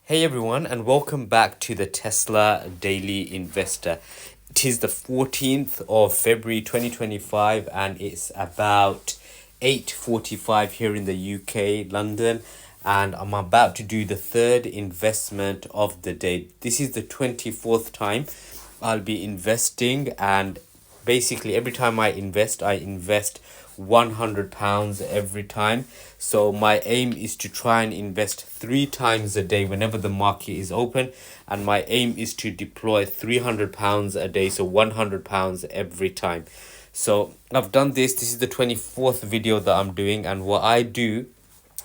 Hey everyone, and welcome back to the Tesla Daily Investor. It is the 14th of February 2025 and it's about 8:45 here in the UK, London, and I'm about to do the third investment of the day. This is the 24th time I'll be investing, and basically every time I invest £100 every time. So my aim is to try and invest 3 times a day whenever the market is open, and my aim is to deploy £300 a day, so £100 every time. So I've done this is the 24th video that I'm doing, and what I do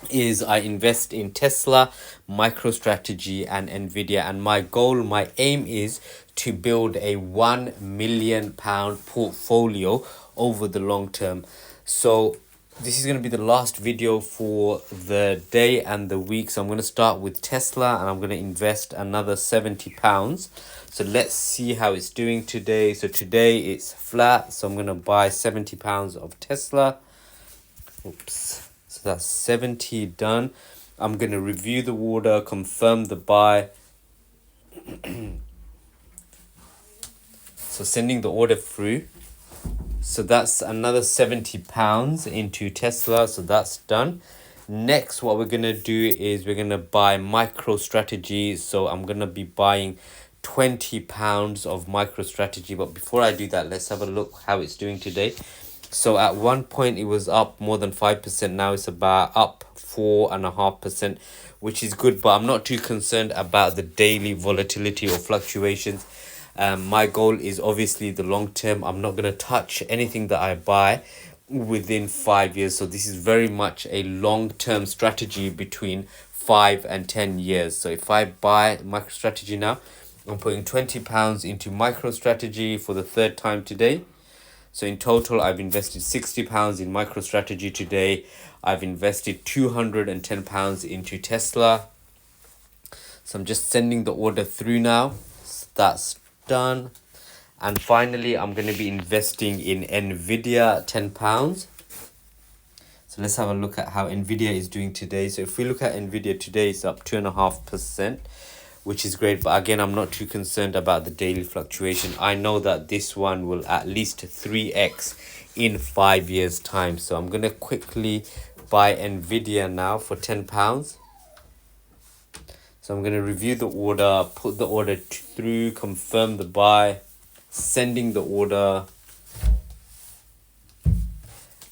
is I invest in Tesla, MicroStrategy, and NVIDIA, and my aim is to build a £1 million portfolio over the long term. So this is going to be the last video for the day and the week. So I'm going to start with Tesla and I'm going to invest another £70. So let's see how it's doing today. So today it's flat, so I'm going to buy £70 of Tesla. Oops. So that's 70 done. I'm going to review the order, confirm the buy. So sending the order through. So that's another £70 into Tesla. So that's done. Next, what we're going to do is we're going to buy MicroStrategy. So I'm going to be buying £20 of MicroStrategy. But before I do that, let's have a look how it's doing today. So at one point it was up more than 5%. Now it's about up 4.5%, which is good, but I'm not too concerned about the daily volatility or fluctuations. My goal is obviously the long term. I'm not going to touch anything that I buy within 5 years. So this is very much a long-term strategy between 5 and 10 years. So if I buy MicroStrategy now, I'm putting £20 into MicroStrategy for the third time today. So in total, I've invested £60 in MicroStrategy today. I've invested £210 into Tesla. So I'm just sending the order through now. So that's done. And finally, I'm going to be investing in NVIDIA, £10. So let's have a look at how NVIDIA is doing today. So if we look at NVIDIA today, it's up 2.5%. Which is great, but again, I'm not too concerned about the daily fluctuation. I know that this one will at least 3x in 5 years time. So I'm going to quickly buy NVIDIA now for £10. So I'm going to review the order, put the order through, confirm the buy, sending the order,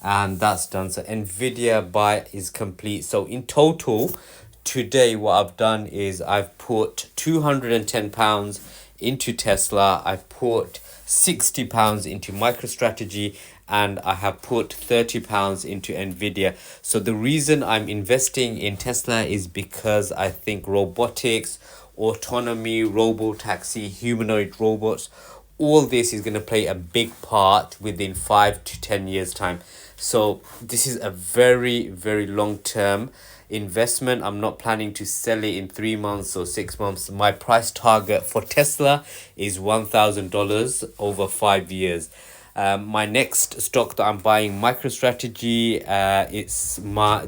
and that's done. So NVIDIA buy is complete. So in total today, what I've done is I've put £210 into Tesla, I've put £60 into MicroStrategy, and I have put £30 into NVIDIA. So the reason I'm investing in Tesla is because I think robotics, autonomy, robo-taxi, humanoid robots, all this is going to play a big part within 5 to 10 years time. So this is a very, very long-term investment. I'm not planning to sell it in 3 months or 6 months. My price target for Tesla is $1,000 over 5 years. My next stock that I'm buying, MicroStrategy,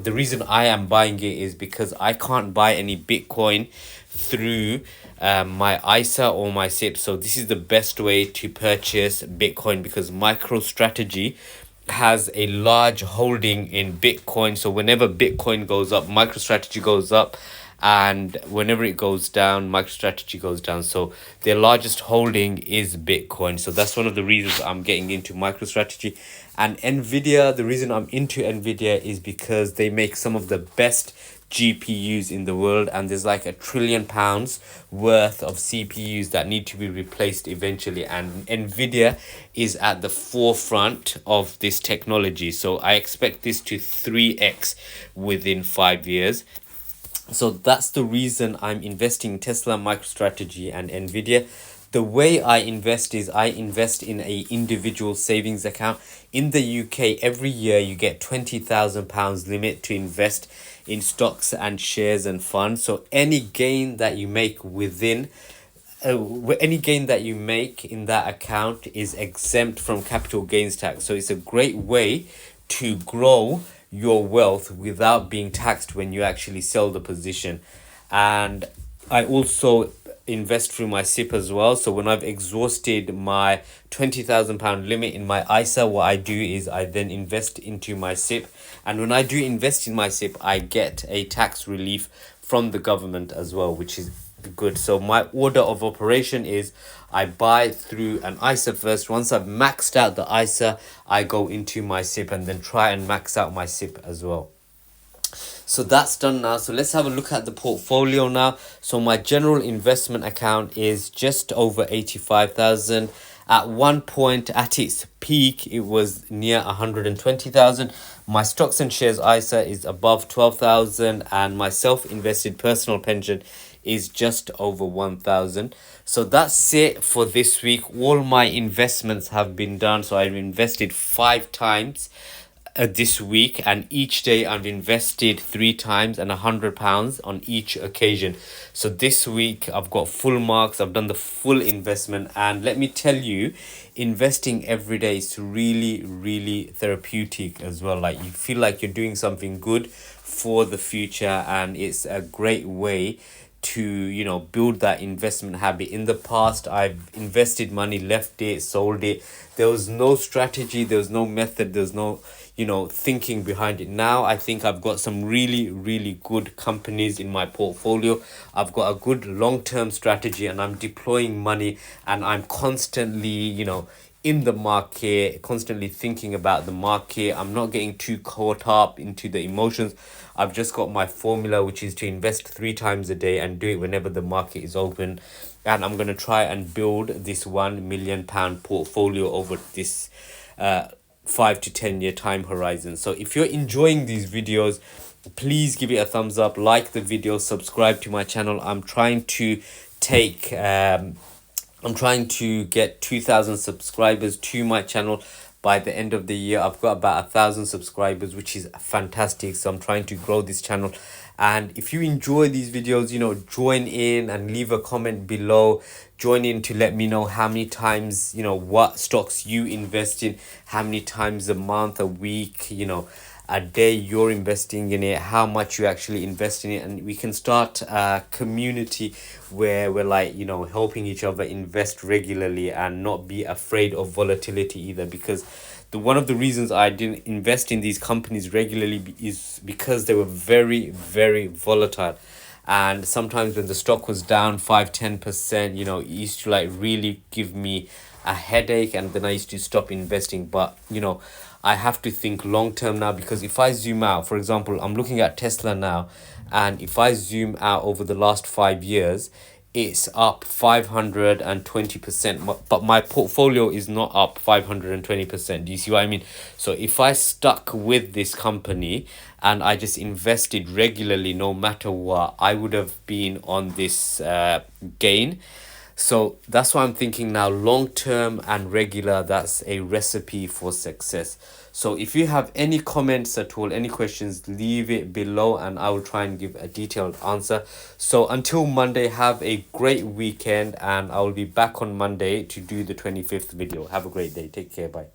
the reason I am buying it is because I can't buy any Bitcoin through my ISA or my SIP. So this is the best way to purchase Bitcoin, because MicroStrategy has a large holding in Bitcoin. So whenever Bitcoin goes up, MicroStrategy goes up, and whenever it goes down, MicroStrategy goes down. So their largest holding is Bitcoin. So that's one of the reasons I'm getting into MicroStrategy. And NVIDIA, the reason I'm into NVIDIA is because they make some of the best GPUs in the world, and there's like £1 trillion worth of CPUs that need to be replaced eventually, and NVIDIA is at the forefront of this technology. So I expect this to 3x within 5 years. So that's the reason I'm investing in Tesla, MicroStrategy, and NVIDIA. The way I invest is I invest in a individual savings account. In the UK, every year you get £20,000 limit to invest in stocks and shares and funds. So any gain that you make within any gain that you make in that account is exempt from capital gains tax. So it's a great way to grow your wealth without being taxed when you actually sell the position. And I also invest through my SIP as well. So when I've exhausted my £20,000 limit in my ISA, what I do is I then invest into my SIP. And when I do invest in my SIP, I get a tax relief from the government as well, which is good. So my order of operation is I buy through an ISA first. Once I've maxed out the ISA, I go into my SIP and then try and max out my SIP as well. So that's done now. So let's have a look at the portfolio now. So my general investment account is just over 85,000. At one point, at its peak, it was near 120,000. My stocks and shares ISA is above 12,000, and my self-invested personal pension is just over 1,000. So that's it for this week. All my investments have been done. So I've invested 5 times this week, and each day I've invested 3 times and £100 on each occasion. So this week I've got full marks. I've done the full investment, and let me tell you, investing every day is really therapeutic as well. Like, you feel like you're doing something good for the future, and it's a great way to, you know, build that investment habit. In the past, I've invested money, left it, sold it. There was no strategy, there was no method, there was no, you know, thinking behind it. Now I think I've got some really good companies in my portfolio. I've got a good long-term strategy, and I'm deploying money, and I'm constantly, you know, in the market, constantly thinking about the market. I'm not getting too caught up into the emotions. I've just got my formula, which is to invest 3 times a day and do it whenever the market is open. And I'm going to try and build this £1 million portfolio over this 5 to 10 year time horizon. So if you're enjoying these videos, please give it a thumbs up, like the video, subscribe to my channel. I'm trying to get 2,000 subscribers to my channel by the end of the year. I've got about 1,000 subscribers, which is fantastic. So I'm trying to grow this channel. And if you enjoy these videos, you know, join in and leave a comment below. Join in to let me know how many times, you know, what stocks you invest in, how many times a month, a week, you know, a day you're investing in it, how much you actually invest in it. And we can start a community where we're, like, you know, helping each other invest regularly and not be afraid of volatility either. Because one of the reasons I didn't invest in these companies regularly is because they were very volatile. And sometimes when the stock was down 5-10%, you know, it used to, like, really give me a headache, and then I used to stop investing. But, you know, I have to think long term now, because if I zoom out, for example, I'm looking at Tesla now, and if I zoom out over the last 5 years, it's up 520%, but my portfolio is not up 520%. Do you see what I mean? So if I stuck with this company and I just invested regularly, no matter what, I would have been on this gain. So that's why I'm thinking now, long term and regular, that's a recipe for success. So if you have any comments at all, any questions, leave it below and I will try and give a detailed answer. So until Monday, have a great weekend, and I will be back on Monday to do the 25th video. Have a great day. Take care. Bye.